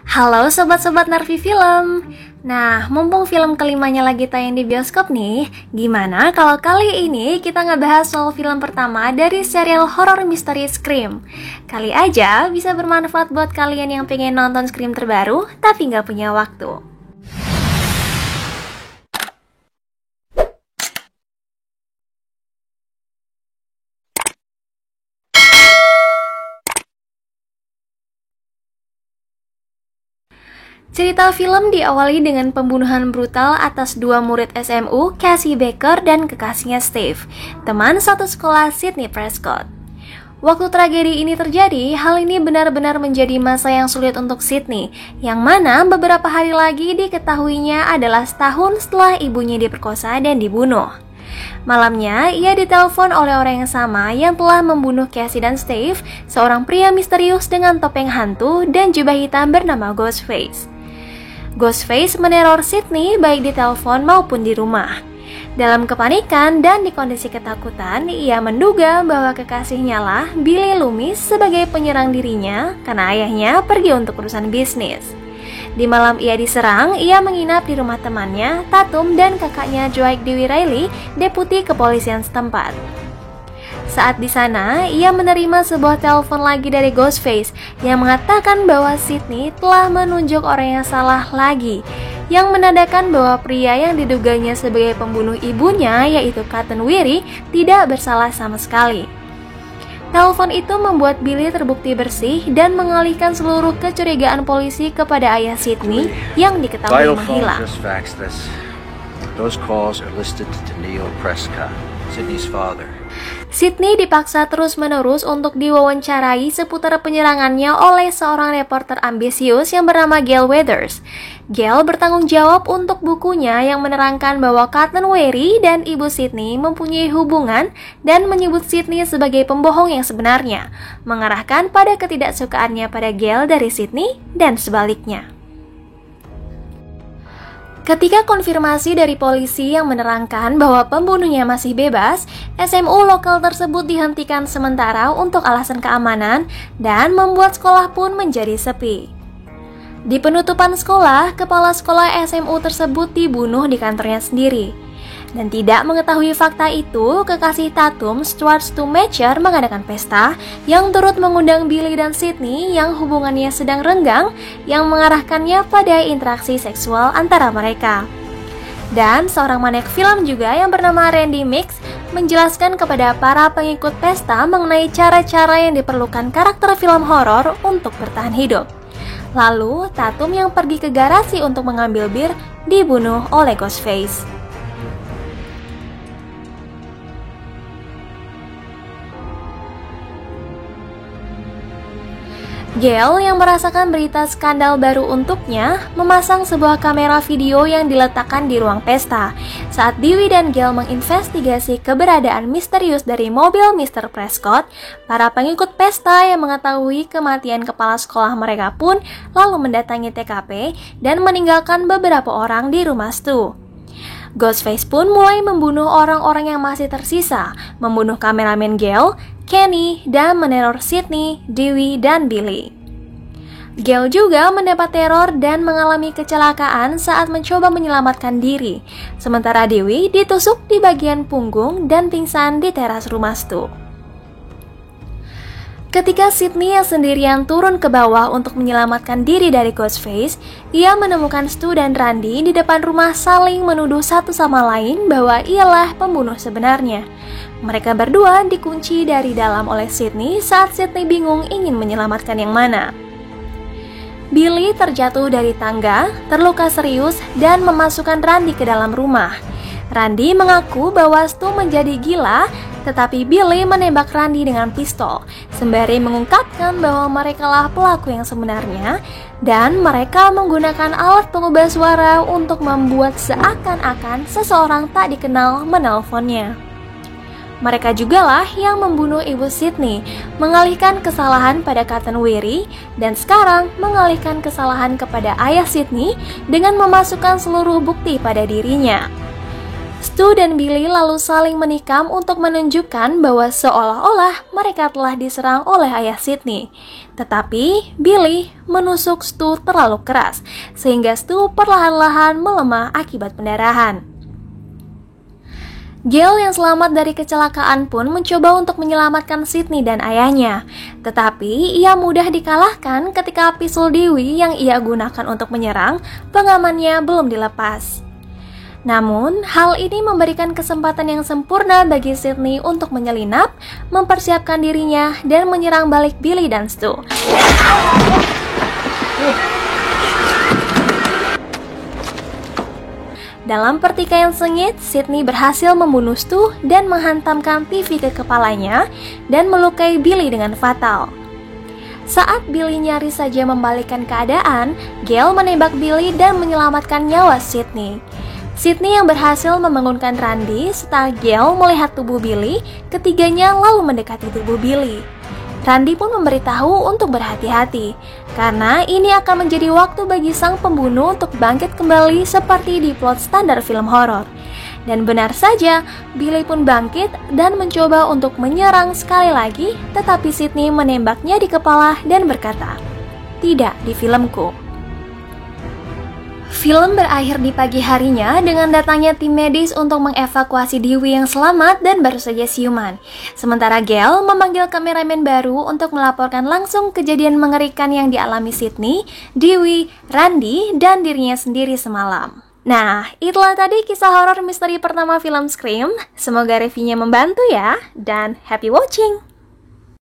Halo sobat-sobat Narvi Film. Nah, mumpung film kelimanya lagi tayang di bioskop nih, gimana kalau kali ini kita ngebahas soal film pertama dari serial horror misteri Scream. Kali aja bisa bermanfaat buat kalian yang pengen nonton Scream terbaru tapi nggak punya waktu. Cerita film diawali dengan pembunuhan brutal atas dua murid SMU, Cassie Baker dan kekasihnya Steve, teman satu sekolah Sydney Prescott. Waktu tragedi ini terjadi, hal ini benar-benar menjadi masa yang sulit untuk Sydney, yang mana beberapa hari lagi diketahuinya adalah setahun setelah ibunya diperkosa dan dibunuh. Malamnya, ia ditelepon oleh orang yang sama yang telah membunuh Cassie dan Steve, seorang pria misterius dengan topeng hantu dan jubah hitam bernama Ghostface. Ghostface meneror Sydney baik di telepon maupun di rumah. Dalam kepanikan dan di kondisi ketakutan, ia menduga bahwa kekasihnya lah Billy Loomis sebagai penyerang dirinya karena ayahnya pergi untuk urusan bisnis. Di malam ia diserang, ia menginap di rumah temannya, Tatum, dan kakaknya Dwight Dewey Riley, deputi kepolisian setempat. Saat di sana, ia menerima sebuah telepon lagi dari Ghostface yang mengatakan bahwa Sydney telah menunjuk orang yang salah lagi, yang menandakan bahwa pria yang diduganya sebagai pembunuh ibunya, yaitu Cotton Weary, tidak bersalah sama sekali. Telepon itu membuat Billy terbukti bersih dan mengalihkan seluruh kecurigaan polisi kepada ayah Sydney yang diketahui menghilang. Those calls are listed to Neil Prescott, Sydney's father. Sydney dipaksa terus-menerus untuk diwawancarai seputar penyerangannya oleh seorang reporter ambisius yang bernama Gail Weathers. Gail bertanggung jawab untuk bukunya yang menerangkan bahwa Cotton Weary dan ibu Sydney mempunyai hubungan dan menyebut Sydney sebagai pembohong yang sebenarnya, mengarahkan pada ketidaksukaannya pada Gail dari Sydney dan sebaliknya. Ketika konfirmasi dari polisi yang menerangkan bahwa pembunuhnya masih bebas, SMU lokal tersebut dihentikan sementara untuk alasan keamanan dan membuat sekolah pun menjadi sepi. Di penutupan sekolah, kepala sekolah SMU tersebut dibunuh di kantornya sendiri. Dan tidak mengetahui fakta itu, kekasih Tatum, Stuart Schumacher, mengadakan pesta yang turut mengundang Billy dan Sydney yang hubungannya sedang renggang, yang mengarahkannya pada interaksi seksual antara mereka. Dan seorang maniak film juga yang bernama Randy Mix menjelaskan kepada para pengikut pesta mengenai cara-cara yang diperlukan karakter film horor untuk bertahan hidup. Lalu, Tatum yang pergi ke garasi untuk mengambil bir dibunuh oleh Ghostface. Gail yang merasakan berita skandal baru untuknya memasang sebuah kamera video yang diletakkan di ruang pesta. Saat Dewey dan Gail menginvestigasi keberadaan misterius dari mobil Mr. Prescott, para pengikut pesta yang mengetahui kematian kepala sekolah mereka pun lalu mendatangi TKP dan meninggalkan beberapa orang di rumah Stu. Ghostface pun mulai membunuh orang-orang yang masih tersisa, membunuh kameramen Gail, Kenny, dan meneror Sydney, Dewey, dan Billy. Gail juga mendapat teror dan mengalami kecelakaan saat mencoba menyelamatkan diri, sementara Dewey ditusuk di bagian punggung dan pingsan di teras rumah Stu. Ketika Sydney yang sendirian turun ke bawah untuk menyelamatkan diri dari Ghostface, ia menemukan Stu dan Randy di depan rumah saling menuduh satu sama lain bahwa ialah pembunuh sebenarnya. Mereka berdua dikunci dari dalam oleh Sydney saat Sydney bingung ingin menyelamatkan yang mana. Billy terjatuh dari tangga, terluka serius, dan memasukkan Randy ke dalam rumah. Randy mengaku bahwa Stu menjadi gila, tetapi Billy menembak Randy dengan pistol, sembari mengungkapkan bahwa merekalah pelaku yang sebenarnya, dan mereka menggunakan alat pengubah suara untuk membuat seakan-akan seseorang tak dikenal menelponnya. Mereka jugalah yang membunuh ibu Sydney, mengalihkan kesalahan pada Cotton Weary, dan sekarang mengalihkan kesalahan kepada ayah Sydney dengan memasukkan seluruh bukti pada dirinya. Stu dan Billy lalu saling menikam untuk menunjukkan bahwa seolah-olah mereka telah diserang oleh ayah Sydney. Tetapi Billy menusuk Stu terlalu keras, sehingga Stu perlahan-lahan melemah akibat pendarahan. Gail yang selamat dari kecelakaan pun mencoba untuk menyelamatkan Sydney dan ayahnya. Tetapi ia mudah dikalahkan ketika pistol Dewey yang ia gunakan untuk menyerang pengamannya belum dilepas. Namun, hal ini memberikan kesempatan yang sempurna bagi Sydney untuk menyelinap, mempersiapkan dirinya, dan menyerang balik Billy dan Stu. Dalam pertikaian sengit, Sydney berhasil membunuh Stu dan menghantamkan TV ke kepalanya dan melukai Billy dengan fatal. Saat Billy nyaris saja membalikkan keadaan, Gail menembak Billy dan menyelamatkan nyawa Sydney. Sydney yang berhasil membangunkan Randy setelah Gail melihat tubuh Billy, ketiganya lalu mendekati tubuh Billy. Randy pun memberitahu untuk berhati-hati, karena ini akan menjadi waktu bagi sang pembunuh untuk bangkit kembali seperti di plot standar film horor. Dan benar saja, Billy pun bangkit dan mencoba untuk menyerang sekali lagi, tetapi Sydney menembaknya di kepala dan berkata, "Tidak di filmku." Film berakhir di pagi harinya dengan datangnya tim medis untuk mengevakuasi Dewey yang selamat dan baru saja siuman. Sementara Gail memanggil kameramen baru untuk melaporkan langsung kejadian mengerikan yang dialami Sydney, Dewey, Randy, dan dirinya sendiri semalam. Nah, itulah tadi kisah horor misteri pertama film Scream. Semoga reviewnya membantu ya, dan happy watching!